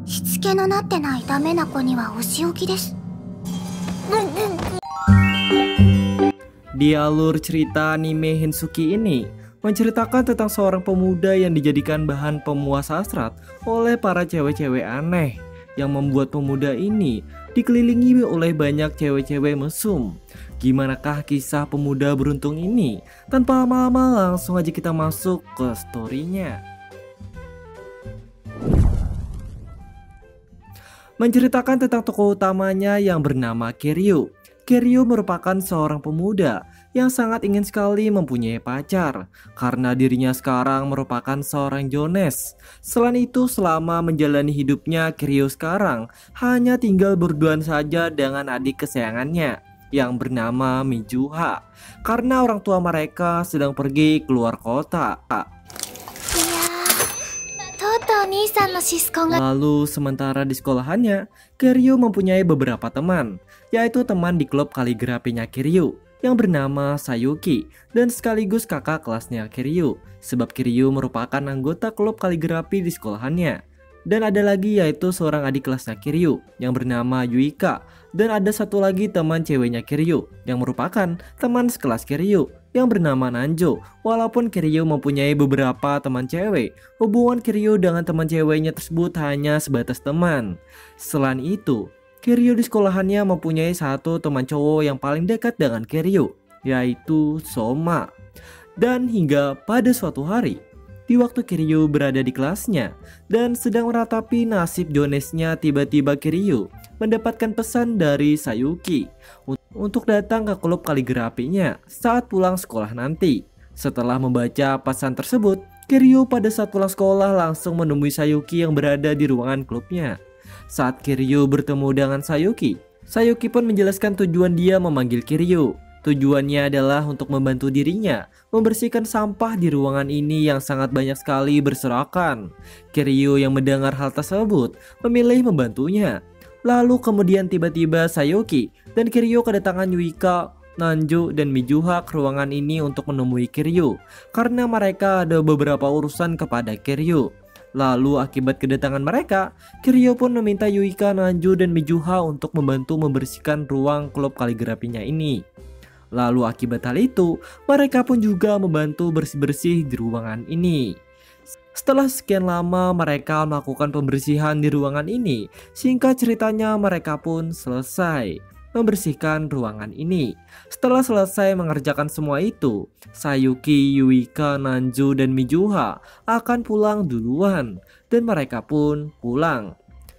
しつけのなってないダメな子にはお仕置きです。 Di alur cerita anime Hensuki ini menceritakan tentang seorang pemuda yang dijadikan bahan pemuas hasrat oleh para cewek-cewek aneh, yang membuat pemuda ini dikelilingi oleh banyak cewek-cewek mesum. Gimanakah kisah pemuda beruntung ini? Tanpa lama-lama langsung aja kita masuk ke storynya. Menceritakan tentang tokoh utamanya yang bernama Kiryu. Kiryu merupakan seorang pemuda yang sangat ingin sekali mempunyai pacar karena dirinya sekarang merupakan seorang Jones. Selain itu, selama menjalani hidupnya, Kiryu sekarang hanya tinggal berduaan saja dengan adik kesayangannya yang bernama Mijuha karena orang tua mereka sedang pergi keluar kota. Lalu sementara di sekolahannya, Kiryu mempunyai beberapa teman, yaitu teman di klub kaligrafinya Kiryu yang bernama Sayuki dan sekaligus kakak kelasnya Kiryu, sebab Kiryu merupakan anggota klub kaligrafi di sekolahannya. Dan ada lagi yaitu seorang adik kelasnya Kiryu yang bernama Yuika, dan ada satu lagi teman ceweknya Kiryu yang merupakan teman sekelas Kiryu yang bernama Nanjo. Walaupun Kiryu mempunyai beberapa teman cewek, hubungan Kiryu dengan teman ceweknya tersebut hanya sebatas teman. Selain itu, Kiryu di sekolahannya mempunyai satu teman cowok yang paling dekat dengan Kiryu, yaitu Soma. Dan hingga pada suatu hari, di waktu Kiryu berada di kelasnya dan sedang meratapi nasib Jonesnya, tiba-tiba Kiryu mendapatkan pesan dari Sayuki untuk datang ke klub kaligrafinya saat pulang sekolah nanti. Setelah membaca pesan tersebut, Kiryu pada saat pulang sekolah langsung menemui Sayuki yang berada di ruangan klubnya. Saat Kiryu bertemu dengan Sayuki, Sayuki pun menjelaskan tujuan dia memanggil Kiryu. Tujuannya adalah untuk membantu dirinya membersihkan sampah di ruangan ini yang sangat banyak sekali berserakan. Kiryu yang mendengar hal tersebut memilih membantunya. Lalu kemudian tiba-tiba Sayuki dan Kiryu kedatangan Yuika, Nanjo, dan Mijuha ke ruangan ini untuk menemui Kiryu karena mereka ada beberapa urusan kepada Kiryu. Lalu akibat kedatangan mereka, Kiryu pun meminta Yuika, Nanjo, dan Mijuha untuk membantu membersihkan ruang klub kaligrafinya ini. Lalu akibat hal itu, mereka pun juga membantu bersih-bersih di ruangan ini. Setelah sekian lama mereka melakukan pembersihan di ruangan ini, singkat ceritanya mereka pun selesai membersihkan ruangan ini. Setelah selesai mengerjakan semua itu, Sayuki, Yuika, Nanjo, dan Mijuha akan pulang duluan dan mereka pun pulang.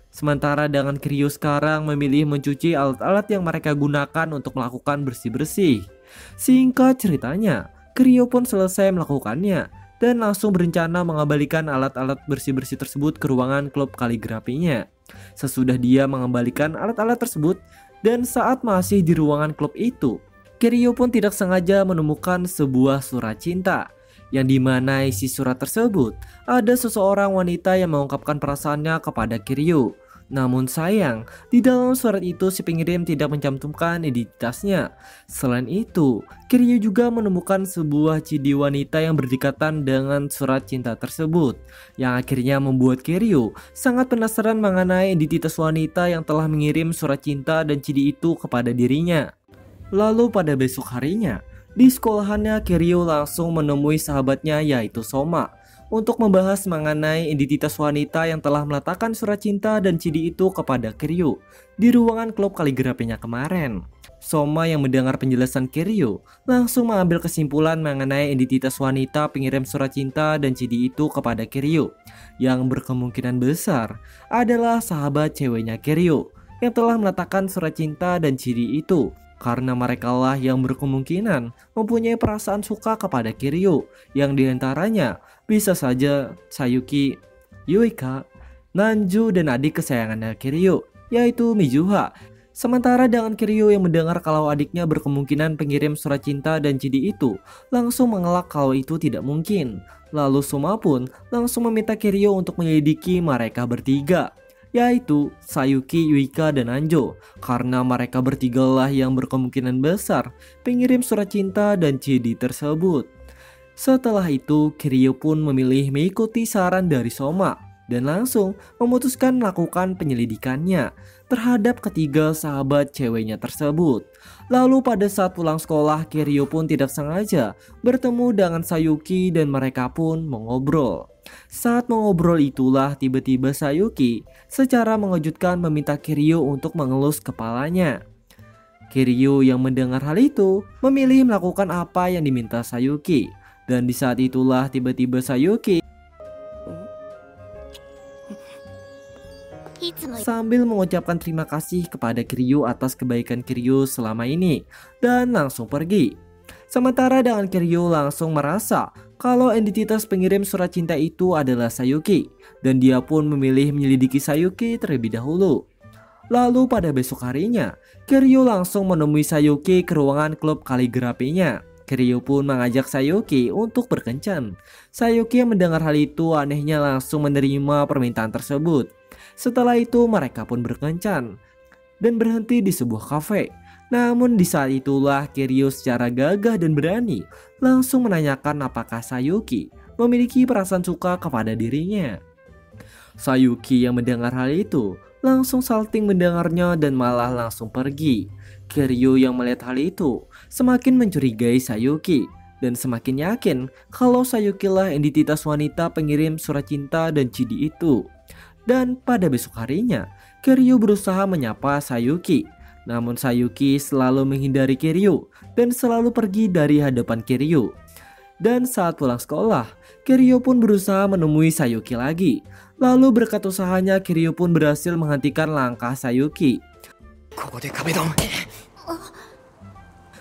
Sementara dengan Kiryu sekarang memilih mencuci alat-alat yang mereka gunakan untuk melakukan bersih-bersih. Singkat ceritanya, Kiryu pun selesai melakukannya dan langsung berencana mengembalikan alat-alat bersih-bersih tersebut ke ruangan klub kaligrafinya. Sesudah dia mengembalikan alat-alat tersebut dan saat masih di ruangan klub itu, Kiryu pun tidak sengaja menemukan sebuah surat cinta, yang dimana isi surat tersebut ada seseorang wanita yang mengungkapkan perasaannya kepada Kiryu. Namun sayang, di dalam surat itu si pengirim tidak mencantumkan identitasnya. Selain itu, Kiryu juga menemukan sebuah CD wanita yang berdekatan dengan surat cinta tersebut, yang akhirnya membuat Kiryu sangat penasaran mengenai identitas wanita yang telah mengirim surat cinta dan CD itu kepada dirinya. Lalu pada besok harinya, di sekolahannya Kiryu langsung menemui sahabatnya yaitu Soma untuk membahas mengenai identitas wanita yang telah meletakkan surat cinta dan CD itu kepada Kiryu di ruangan klub kaligrafinya kemarin. Soma yang mendengar penjelasan Kiryu langsung mengambil kesimpulan mengenai identitas wanita pengirim surat cinta dan CD itu kepada Kiryu, yang berkemungkinan besar adalah sahabat ceweknya Kiryu yang telah meletakkan surat cinta dan CD itu, karena merekalah yang berkemungkinan mempunyai perasaan suka kepada Kiryu, yang diantaranya bisa saja Sayuki, Yuika, Nanjo, dan adik kesayangannya Kiryu, yaitu Mijuha. Sementara dengan Kiryu yang mendengar kalau adiknya berkemungkinan pengirim surat cinta dan CD itu, langsung mengelak kalau itu tidak mungkin. Lalu Soma pun langsung meminta Kiryu untuk menyelidiki mereka bertiga, yaitu Sayuki, Yuika, dan Nanjo, karena mereka bertigalah yang berkemungkinan besar pengirim surat cinta dan CD tersebut. Setelah itu, Kiryu pun memilih mengikuti saran dari Soma dan langsung memutuskan melakukan penyelidikannya terhadap ketiga sahabat ceweknya tersebut. Lalu pada saat pulang sekolah, Kiryu pun tidak sengaja bertemu dengan Sayuki dan mereka pun mengobrol. Saat mengobrol itulah tiba-tiba Sayuki secara mengejutkan meminta Kiryu untuk mengelus kepalanya. Kiryu yang mendengar hal itu memilih melakukan apa yang diminta Sayuki. Dan di saat itulah tiba-tiba Sayuki sambil mengucapkan terima kasih kepada Kiryu atas kebaikan Kiryu selama ini dan langsung pergi. Sementara dengan Kiryu langsung merasa kalau entitas pengirim surat cinta itu adalah Sayuki dan dia pun memilih menyelidiki Sayuki terlebih dahulu. Lalu pada besok harinya, Kiryu langsung menemui Sayuki ke ruangan klub kaligrafinya. Kiryu pun mengajak Sayuki untuk berkencan. Sayuki yang mendengar hal itu anehnya langsung menerima permintaan tersebut. Setelah itu mereka pun berkencan dan berhenti di sebuah kafe. Namun di saat itulah Kiryu secara gagah dan berani langsung menanyakan apakah Sayuki memiliki perasaan suka kepada dirinya. Sayuki yang mendengar hal itu langsung salting mendengarnya dan malah langsung pergi. Kiryu yang melihat hal itu semakin mencurigai Sayuki dan semakin yakin kalau Sayuki lah entitas wanita pengirim surat cinta dan CD itu. Dan pada besok harinya, Kiryu berusaha menyapa Sayuki. Namun Sayuki selalu menghindari Kiryu dan selalu pergi dari hadapan Kiryu. Dan saat pulang sekolah, Kiryu pun berusaha menemui Sayuki lagi. Lalu berkat usahanya Kiryu pun berhasil menghentikan langkah Sayuki.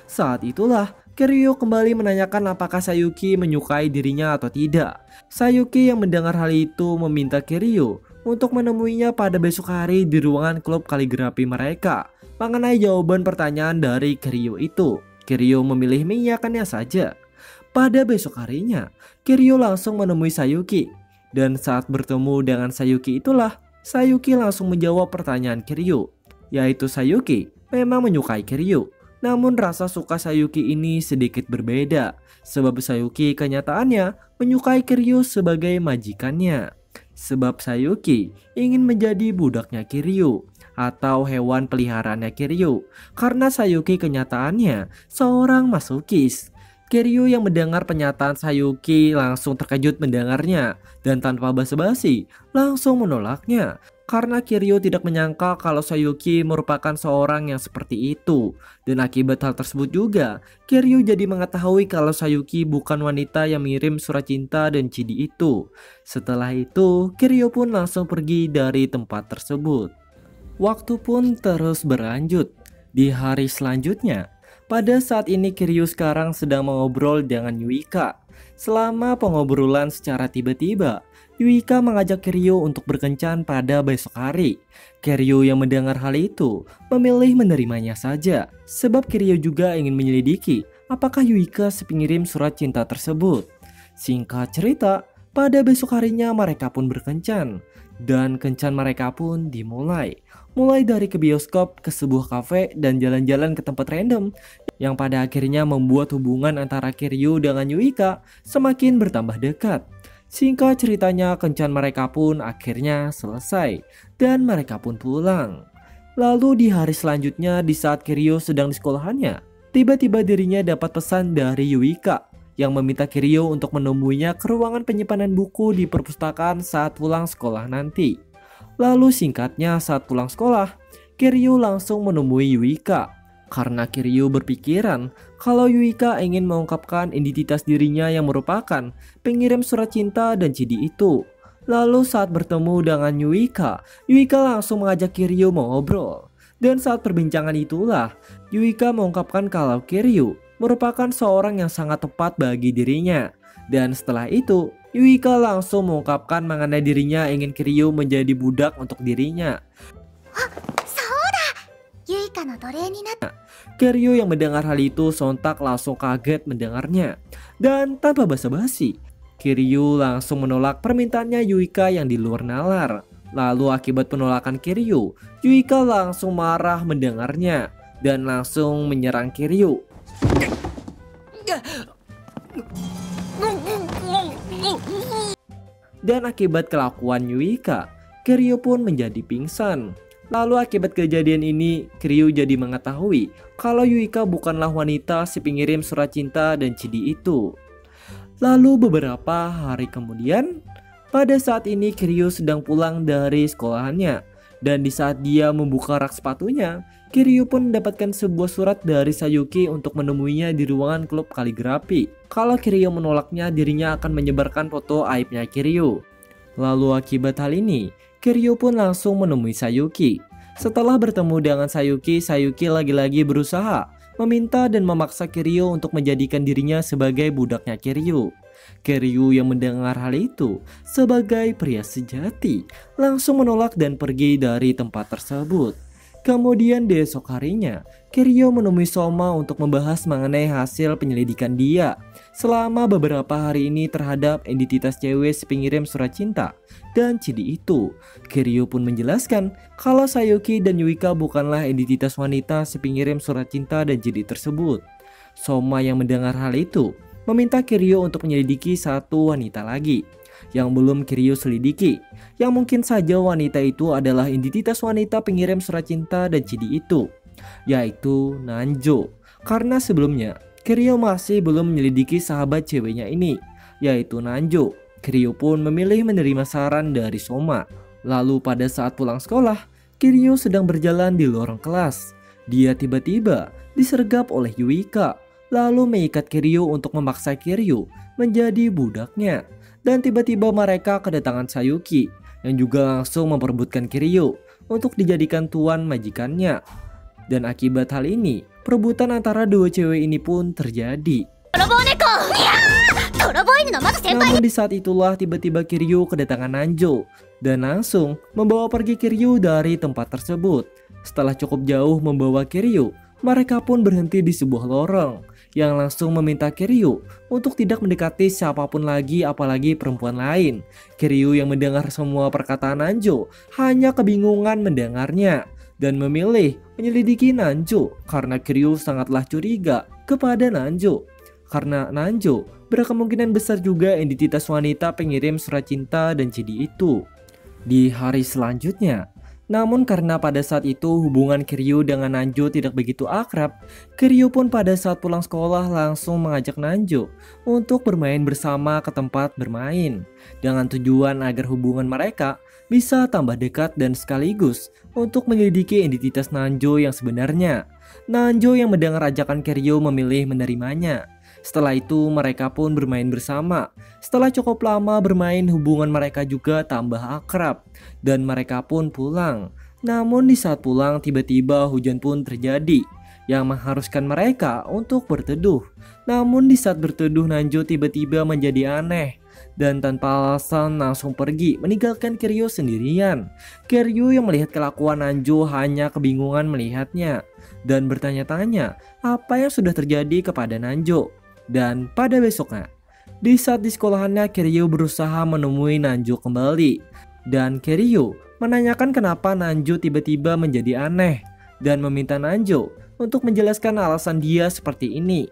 Saat itulah Kiryu kembali menanyakan apakah Sayuki menyukai dirinya atau tidak. Sayuki yang mendengar hal itu meminta Kiryu untuk menemuinya pada besok hari di ruangan klub kaligrafi mereka mengenai jawaban pertanyaan dari Kiryu itu. Kiryu memilih mengiyakannya saja. Pada besok harinya, Kiryu langsung menemui Sayuki. Dan saat bertemu dengan Sayuki itulah, Sayuki langsung menjawab pertanyaan Kiryu, yaitu Sayuki memang menyukai Kiryu. Namun rasa suka Sayuki ini sedikit berbeda, sebab Sayuki kenyataannya menyukai Kiryu sebagai majikannya. Sebab Sayuki ingin menjadi budaknya Kiryu atau hewan peliharaannya Kiryu, karena Sayuki kenyataannya seorang masokis. Kiryu yang mendengar pernyataan Sayuki langsung terkejut mendengarnya dan tanpa basa-basi langsung menolaknya. Karena Kiryu tidak menyangka kalau Sayuki merupakan seorang yang seperti itu. Dan akibat hal tersebut juga, Kiryu jadi mengetahui kalau Sayuki bukan wanita yang mengirim surat cinta dan CD itu. Setelah itu, Kiryu pun langsung pergi dari tempat tersebut. Waktu pun terus berlanjut. Di hari selanjutnya, pada saat ini Kiryu sekarang sedang mengobrol dengan Yuika. Selama pengobrolan secara tiba-tiba, Yuika mengajak Kiryu untuk berkencan pada besok hari. Kiryu yang mendengar hal itu memilih menerimanya saja, sebab Kiryu juga ingin menyelidiki apakah Yuika si pengirim surat cinta tersebut. Singkat cerita, pada besok harinya mereka pun berkencan. Dan kencan mereka pun dimulai. Mulai dari ke bioskop, ke sebuah kafe, dan jalan-jalan ke tempat random. Yang pada akhirnya membuat hubungan antara Kiryu dengan Yuika semakin bertambah dekat. Singkat ceritanya, kencan mereka pun akhirnya selesai. Dan mereka pun pulang. Lalu di hari selanjutnya, di saat Kiryu sedang di sekolahannya, tiba-tiba dirinya dapat pesan dari Yuika yang meminta Kiryu untuk menemuinya ke ruangan penyimpanan buku di perpustakaan saat pulang sekolah nanti. Lalu singkatnya saat pulang sekolah, Kiryu langsung menemui Yuika. Karena Kiryu berpikiran kalau Yuika ingin mengungkapkan identitas dirinya yang merupakan pengirim surat cinta dan CD itu. Lalu saat bertemu dengan Yuika, Yuika langsung mengajak Kiryu mengobrol. Dan saat perbincangan itulah, Yuika mengungkapkan kalau Kiryu merupakan seorang yang sangat tepat bagi dirinya. Dan setelah itu, Yuika langsung mengungkapkan mengenai dirinya ingin Kiryu menjadi budak untuk dirinya. Kiryu yang mendengar hal itu sontak langsung kaget mendengarnya. Dan tanpa basa-basi, Kiryu langsung menolak permintaannya Yuika yang di luar nalar. Lalu akibat penolakan Kiryu, Yuika langsung marah mendengarnya dan langsung menyerang Kiryu. Dan akibat kelakuan Yuika, Kiryu pun menjadi pingsan. Lalu akibat kejadian ini, Kiryu jadi mengetahui kalau Yuika bukanlah wanita si pengirim surat cinta dan CD itu. Lalu beberapa hari kemudian, pada saat ini Kiryu sedang pulang dari sekolahannya. Dan di saat dia membuka rak sepatunya, Kiryu pun mendapatkan sebuah surat dari Sayuki untuk menemuinya di ruangan klub kaligrafi. Kalau Kiryu menolaknya, dirinya akan menyebarkan foto aibnya Kiryu. Lalu akibat hal ini, Kiryu pun langsung menemui Sayuki. Setelah bertemu dengan Sayuki, Sayuki lagi-lagi berusaha meminta dan memaksa Kiryu untuk menjadikan dirinya sebagai budaknya Kiryu. Kiryu yang mendengar hal itu sebagai pria sejati langsung menolak dan pergi dari tempat tersebut. Kemudian di esok harinya, Kiryu menemui Soma untuk membahas mengenai hasil penyelidikan dia selama beberapa hari ini terhadap identitas cewek si pengirim surat cinta dan CD itu. Kiryu pun menjelaskan kalau Sayuki dan Yuika bukanlah identitas wanita si pengirim surat cinta dan CD tersebut. Soma yang mendengar hal itu meminta Kiryu untuk menyelidiki satu wanita lagi yang belum Kiryu selidiki, yang mungkin saja wanita itu adalah identitas wanita pengirim surat cinta dan CD itu, yaitu Nanjo. Karena sebelumnya Kiryu masih belum menyelidiki sahabat ceweknya ini, yaitu Nanjo. Kiryu pun memilih menerima saran dari Soma. Lalu pada saat pulang sekolah, Kiryu sedang berjalan di lorong kelas. Dia tiba-tiba disergap oleh Yuika, lalu mengikat Kiryu untuk memaksa Kiryu menjadi budaknya. Dan tiba-tiba mereka kedatangan Sayuki yang juga langsung memperebutkan Kiryu untuk dijadikan tuan majikannya. Dan akibat hal ini, perebutan antara dua cewek ini pun terjadi. Namun di saat itulah tiba-tiba Kiryu kedatangan Nanjo dan langsung membawa pergi Kiryu dari tempat tersebut. Setelah cukup jauh membawa Kiryu, mereka pun berhenti di sebuah lorong yang langsung meminta Kiryu untuk tidak mendekati siapapun lagi, apalagi perempuan lain. Kiryu yang mendengar semua perkataan Nanjo hanya kebingungan mendengarnya dan memilih menyelidiki Nanjo karena Kiryu sangatlah curiga kepada Nanjo. Karena Nanjo berkemungkinan besar juga identitas wanita pengirim surat cinta dan CD itu. Di hari selanjutnya, namun karena pada saat itu hubungan Kiryu dengan Nanjo tidak begitu akrab, Kiryu pun pada saat pulang sekolah langsung mengajak Nanjo untuk bermain bersama ke tempat bermain, dengan tujuan agar hubungan mereka bisa tambah dekat dan sekaligus untuk menyelidiki identitas Nanjo yang sebenarnya. Nanjo yang mendengar ajakan Kiryu memilih menerimanya. Setelah itu mereka pun bermain bersama. Setelah cukup lama bermain, hubungan mereka juga tambah akrab dan mereka pun pulang. Namun di saat pulang tiba-tiba hujan pun terjadi yang mengharuskan mereka untuk berteduh. Namun di saat berteduh Nanjo tiba-tiba menjadi aneh dan tanpa alasan langsung pergi meninggalkan Kiryu sendirian. Kiryu yang melihat kelakuan Nanjo hanya kebingungan melihatnya dan bertanya-tanya apa yang sudah terjadi kepada Nanjo. Dan pada besoknya, di saat di sekolahannya Kiryu berusaha menemui Nanjo kembali. Dan Kiryu menanyakan kenapa Nanjo tiba-tiba menjadi aneh dan meminta Nanjo untuk menjelaskan alasan dia seperti ini.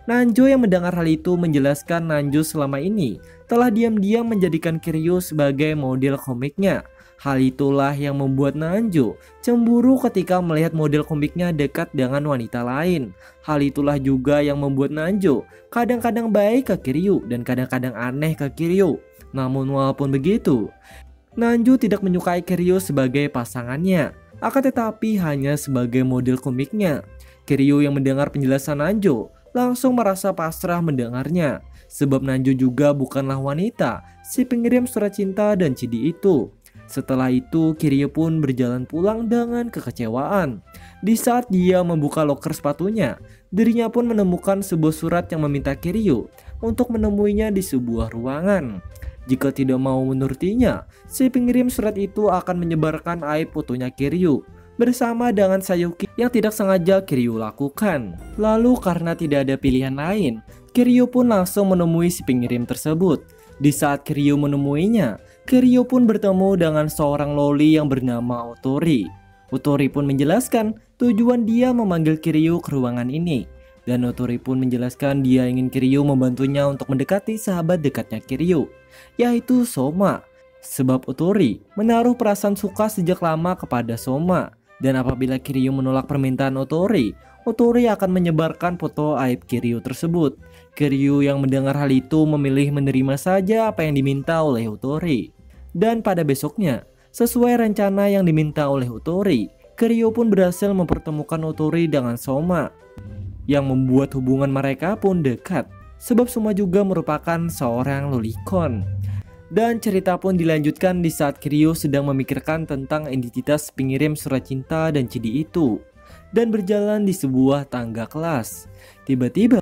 Nanjo yang mendengar hal itu menjelaskan Nanjo selama ini telah diam-diam menjadikan Kiryu sebagai model komiknya. Hal itulah yang membuat Nanjo cemburu ketika melihat model komiknya dekat dengan wanita lain. Hal itulah juga yang membuat Nanjo kadang-kadang baik ke Kiryu dan kadang-kadang aneh ke Kiryu. Namun walaupun begitu, Nanjo tidak menyukai Kiryu sebagai pasangannya, akan tetapi hanya sebagai model komiknya. Kiryu yang mendengar penjelasan Nanjo langsung merasa pasrah mendengarnya, sebab Nanjo juga bukanlah wanita si pengirim surat cinta dan CD itu. Setelah itu Kiryu pun berjalan pulang dengan kekecewaan. Di saat dia membuka loker sepatunya, dirinya pun menemukan sebuah surat yang meminta Kiryu untuk menemuinya di sebuah ruangan. Jika tidak mau menurutinya, si pengirim surat itu akan menyebarkan aib fotonya Kiryu bersama dengan Sayuki yang tidak sengaja Kiryu lakukan. Lalu karena tidak ada pilihan lain, Kiryu pun langsung menemui si pengirim tersebut. Di saat Kiryu menemuinya, Kiryu pun bertemu dengan seorang loli yang bernama Otori. Otori pun menjelaskan tujuan dia memanggil Kiryu ke ruangan ini. Dan Otori pun menjelaskan dia ingin Kiryu membantunya untuk mendekati sahabat dekatnya Kiryu, yaitu Soma. Sebab Otori menaruh perasaan suka sejak lama kepada Soma. Dan apabila Kiryu menolak permintaan Otori, Otori akan menyebarkan foto aib Kiryu tersebut. Kiryu yang mendengar hal itu memilih menerima saja apa yang diminta oleh Otori. Dan pada besoknya, sesuai rencana yang diminta oleh Otori, Kiryu pun berhasil mempertemukan Otori dengan Soma, yang membuat hubungan mereka pun dekat. Sebab Soma juga merupakan seorang lolicon. Dan cerita pun dilanjutkan di saat Kiryu sedang memikirkan tentang identitas pengirim surat cinta dan CD itu, dan berjalan di sebuah tangga kelas. Tiba-tiba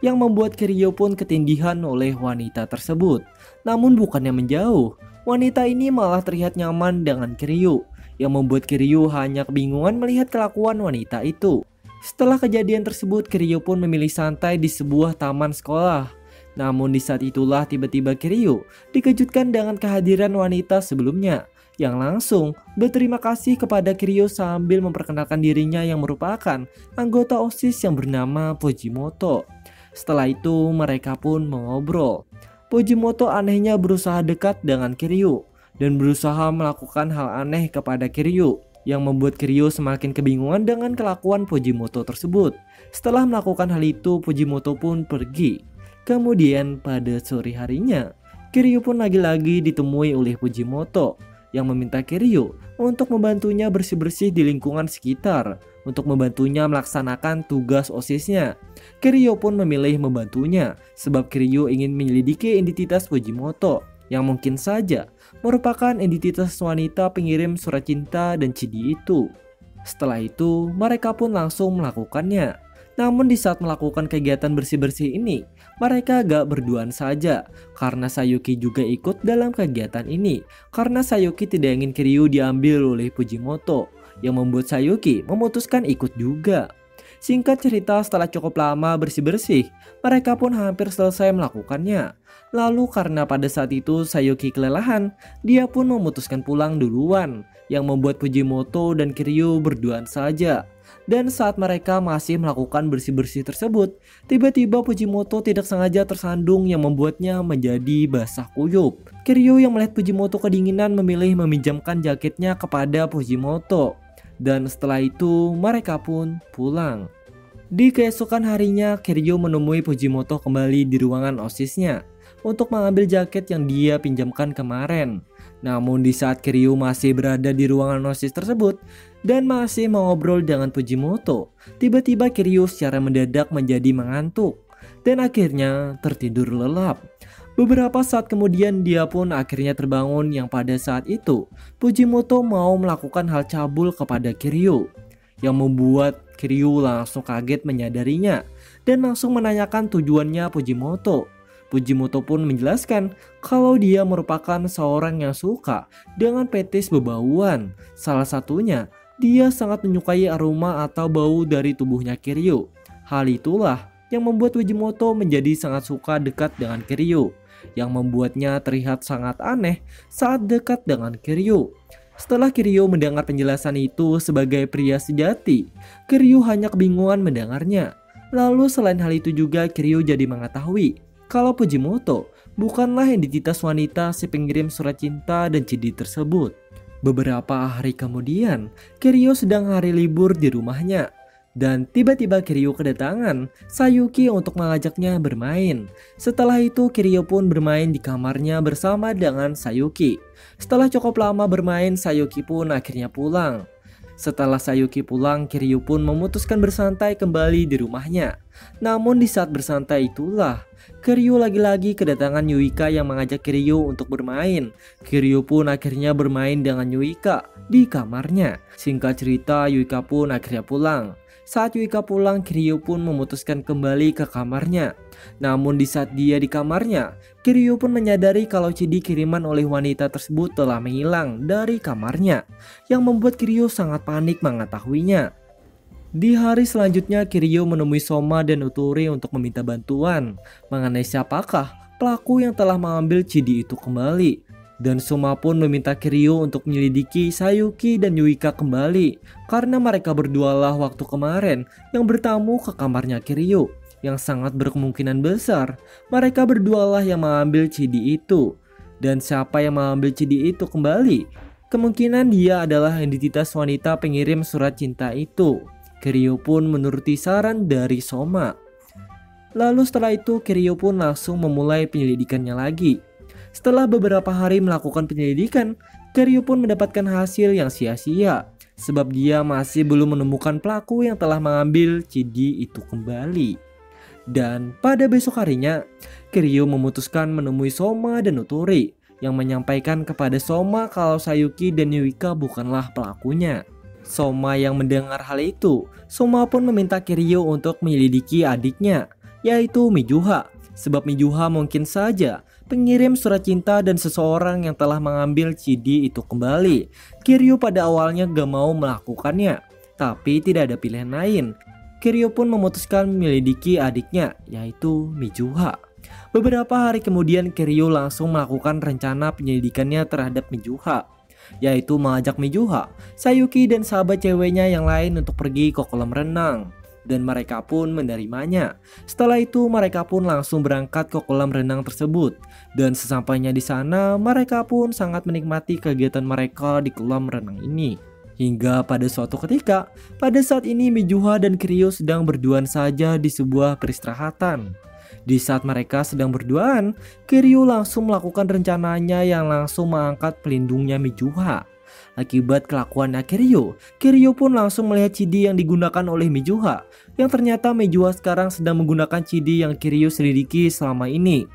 yang membuat Kiryu pun ketindihan oleh wanita tersebut. Namun bukannya menjauh, wanita ini malah terlihat nyaman dengan Kiryu, yang membuat Kiryu hanya kebingungan melihat kelakuan wanita itu. Setelah kejadian tersebut, Kiryu pun memilih santai di sebuah taman sekolah. Namun di saat itulah tiba-tiba Kiryu dikejutkan dengan kehadiran wanita sebelumnya, yang langsung berterima kasih kepada Kiryu sambil memperkenalkan dirinya yang merupakan anggota OSIS yang bernama Fujimoto. Setelah itu mereka pun mengobrol. Fujimoto anehnya berusaha dekat dengan Kiryu dan berusaha melakukan hal aneh kepada Kiryu, yang membuat Kiryu semakin kebingungan dengan kelakuan Fujimoto tersebut. Setelah melakukan hal itu, Fujimoto pun pergi. Kemudian pada sore harinya, Kiryu pun lagi-lagi ditemui oleh Fujimoto, yang meminta Kiryu untuk membantunya bersih-bersih di lingkungan sekitar, untuk membantunya melaksanakan tugas OSISnya. Kiryu pun memilih membantunya, sebab Kiryu ingin menyelidiki identitas Fujimoto, yang mungkin saja merupakan identitas wanita pengirim surat cinta dan CD itu. Setelah itu, mereka pun langsung melakukannya. Namun di saat melakukan kegiatan bersih-bersih ini, mereka gak berduaan saja, karena Sayuki juga ikut dalam kegiatan ini. Karena Sayuki tidak ingin Kiryu diambil oleh Fujimoto, yang membuat Sayuki memutuskan ikut juga. Singkat cerita, setelah cukup lama bersih-bersih, mereka pun hampir selesai melakukannya. Lalu karena pada saat itu Sayuki kelelahan, dia pun memutuskan pulang duluan, yang membuat Fujimoto dan Kiryu berduaan saja. Dan saat mereka masih melakukan bersih-bersih tersebut, tiba-tiba Fujimoto tidak sengaja tersandung yang membuatnya menjadi basah kuyup. Kiryu yang melihat Fujimoto kedinginan memilih meminjamkan jaketnya kepada Fujimoto. Dan setelah itu mereka pun pulang. Di keesokan harinya, Kiryu menemui Fujimoto kembali di ruangan OSISnya untuk mengambil jaket yang dia pinjamkan kemarin. Namun di saat Kiryu masih berada di ruangan OSIS tersebut dan masih mengobrol dengan Fujimoto, tiba-tiba Kiryu secara mendadak menjadi mengantuk dan akhirnya tertidur lelap. Beberapa saat kemudian dia pun akhirnya terbangun, yang pada saat itu Fujimoto mau melakukan hal cabul kepada Kiryu, yang membuat Kiryu langsung kaget menyadarinya dan langsung menanyakan tujuannya Fujimoto. Fujimoto pun menjelaskan kalau dia merupakan seorang yang suka dengan petis bebauan. Salah satunya, dia sangat menyukai aroma atau bau dari tubuhnya Kiryu. Hal itulah yang membuat Fujimoto menjadi sangat suka dekat dengan Kiryu, yang membuatnya terlihat sangat aneh saat dekat dengan Kiryu. Setelah Kiryu mendengar penjelasan itu sebagai pria sejati, Kiryu hanya kebingungan mendengarnya. Lalu selain hal itu juga Kiryu jadi mengetahui kalau Fujimoto bukanlah identitas wanita si pengirim surat cinta dan CD tersebut. Beberapa hari kemudian, Kiryu sedang hari libur di rumahnya. Dan tiba-tiba Kiryu kedatangan Sayuki untuk mengajaknya bermain. Setelah itu Kiryu pun bermain di kamarnya bersama dengan Sayuki. Setelah cukup lama bermain, Sayuki pun akhirnya pulang. Setelah Sayuki pulang, Kiryu pun memutuskan bersantai kembali di rumahnya. Namun di saat bersantai itulah Kiryu lagi-lagi kedatangan Yuika yang mengajak Kiryu untuk bermain. Kiryu pun akhirnya bermain dengan Yuika di kamarnya. Singkat cerita, Yuika pun akhirnya pulang. Saat Yuika pulang, Kiryu pun memutuskan kembali ke kamarnya. Namun di saat dia di kamarnya, Kiryu pun menyadari kalau CD kiriman oleh wanita tersebut telah menghilang dari kamarnya, yang membuat Kiryu sangat panik mengetahuinya. Di hari selanjutnya, Kiryu menemui Soma dan Otori untuk meminta bantuan mengenai siapakah pelaku yang telah mengambil CD itu kembali. Dan Soma pun meminta Kiryu untuk menyelidiki Sayuki dan Yuika kembali karena mereka berdualah waktu kemarin yang bertamu ke kamarnya Kiryu, yang sangat berkemungkinan besar mereka berdualah yang mengambil CD itu. Dan siapa yang mengambil CD itu kembali? Kemungkinan dia adalah identitas wanita pengirim surat cinta itu. Kiryu pun menuruti saran dari Soma. Lalu setelah itu Kiryu pun langsung memulai penyelidikannya lagi. Setelah beberapa hari melakukan penyelidikan, Kiryu pun mendapatkan hasil yang sia-sia sebab dia masih belum menemukan pelaku yang telah mengambil CD itu kembali. Dan pada besok harinya, Kiryu memutuskan menemui Soma dan Otori yang menyampaikan kepada Soma kalau Sayuki dan Yuika bukanlah pelakunya. Soma yang mendengar hal itu, Soma pun meminta Kiryu untuk menyelidiki adiknya, yaitu Mijuha, sebab Mijuha mungkin saja pengirim surat cinta dan seseorang yang telah mengambil CD itu kembali. Kiryu pada awalnya gak mau melakukannya, tapi tidak ada pilihan lain. Kiryu pun memutuskan menyelidiki adiknya, yaitu Mijuha. Beberapa hari kemudian Kiryu langsung melakukan rencana penyelidikannya terhadap Mijuha, yaitu mengajak Mijuha, Sayuki dan sahabat ceweknya yang lain untuk pergi ke kolam renang. Dan mereka pun menerimanya. Setelah itu mereka pun langsung berangkat ke kolam renang tersebut. Dan sesampainya di sana mereka pun sangat menikmati kegiatan mereka di kolam renang ini. Hingga pada suatu ketika, pada saat ini Mijuha dan Kiryu sedang berduaan saja di sebuah peristirahatan. Di saat mereka sedang berduaan, Kiryu langsung melakukan rencananya yang langsung mengangkat pelindungnya Mijuha. Akibat kelakuannya Kiryu pun langsung melihat CD yang digunakan oleh Mijuha, yang ternyata Mijuha sekarang sedang menggunakan CD yang Kiryu selidiki selama ini.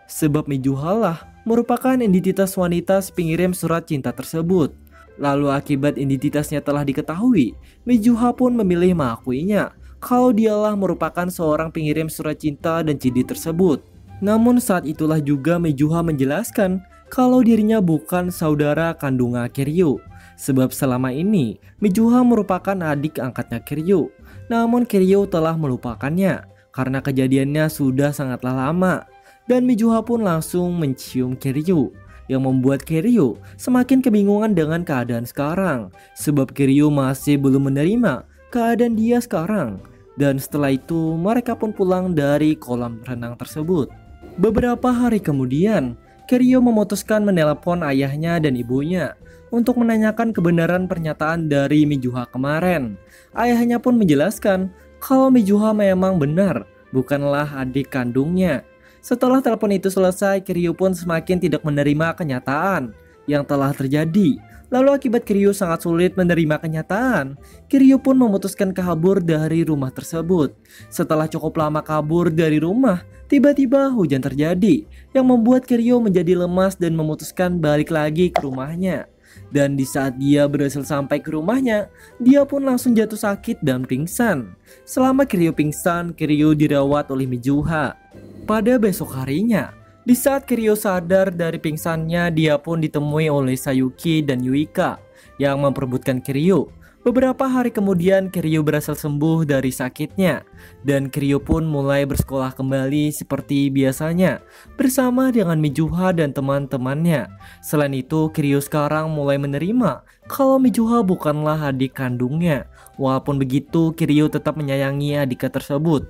Sebab Mijuha lah merupakan identitas wanita pengirim surat cinta tersebut. Lalu akibat identitasnya telah diketahui, Mijuha pun memilih mengakuinya kalau dialah merupakan seorang pengirim surat cinta dan CD tersebut. Namun saat itulah juga Mijuha menjelaskan kalau dirinya bukan saudara kandungnya Kiryu. Sebab selama ini Mijuha merupakan adik angkatnya Kiryu. Namun Kiryu telah melupakannya karena kejadiannya sudah sangatlah lama. Dan Mijuha pun langsung mencium Kiryu, yang membuat Kiryu semakin kebingungan dengan keadaan sekarang. Sebab Kiryu masih belum menerima keadaan dia sekarang. Dan setelah itu mereka pun pulang dari kolam renang tersebut. Beberapa hari kemudian Kiryu memutuskan menelepon ayahnya dan ibunya untuk menanyakan kebenaran pernyataan dari Mijuha kemarin. Ayahnya pun menjelaskan kalau Mijuha memang benar, bukanlah adik kandungnya. Setelah telepon itu selesai, Kiryu pun semakin tidak menerima kenyataan yang telah terjadi. Lalu akibat Kiryu sangat sulit menerima kenyataan, Kiryu pun memutuskan kabur dari rumah tersebut. Setelah cukup lama kabur dari rumah, tiba-tiba hujan terjadi yang membuat Kiryu menjadi lemas dan memutuskan balik lagi ke rumahnya. Dan di saat dia berhasil sampai ke rumahnya, dia pun langsung jatuh sakit dan pingsan. Selama Kiryu pingsan, Kiryu dirawat oleh Mijuha. Pada besok harinya, di saat Kiryu sadar dari pingsannya, dia pun ditemui oleh Sayuki dan Yuika yang memperebutkan Kiryu. Beberapa hari kemudian Kiryu berhasil sembuh dari sakitnya, dan Kiryu pun mulai bersekolah kembali seperti biasanya bersama dengan Mijuha dan teman-temannya. Selain itu, Kiryu sekarang mulai menerima kalau Mijuha bukanlah adik kandungnya. Walaupun begitu, Kiryu tetap menyayangi adiknya tersebut.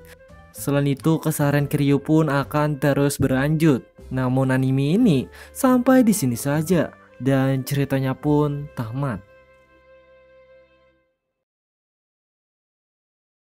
Selain itu, keseharian Kiryu pun akan terus berlanjut. Namun anime ini sampai di sini saja dan ceritanya pun tamat.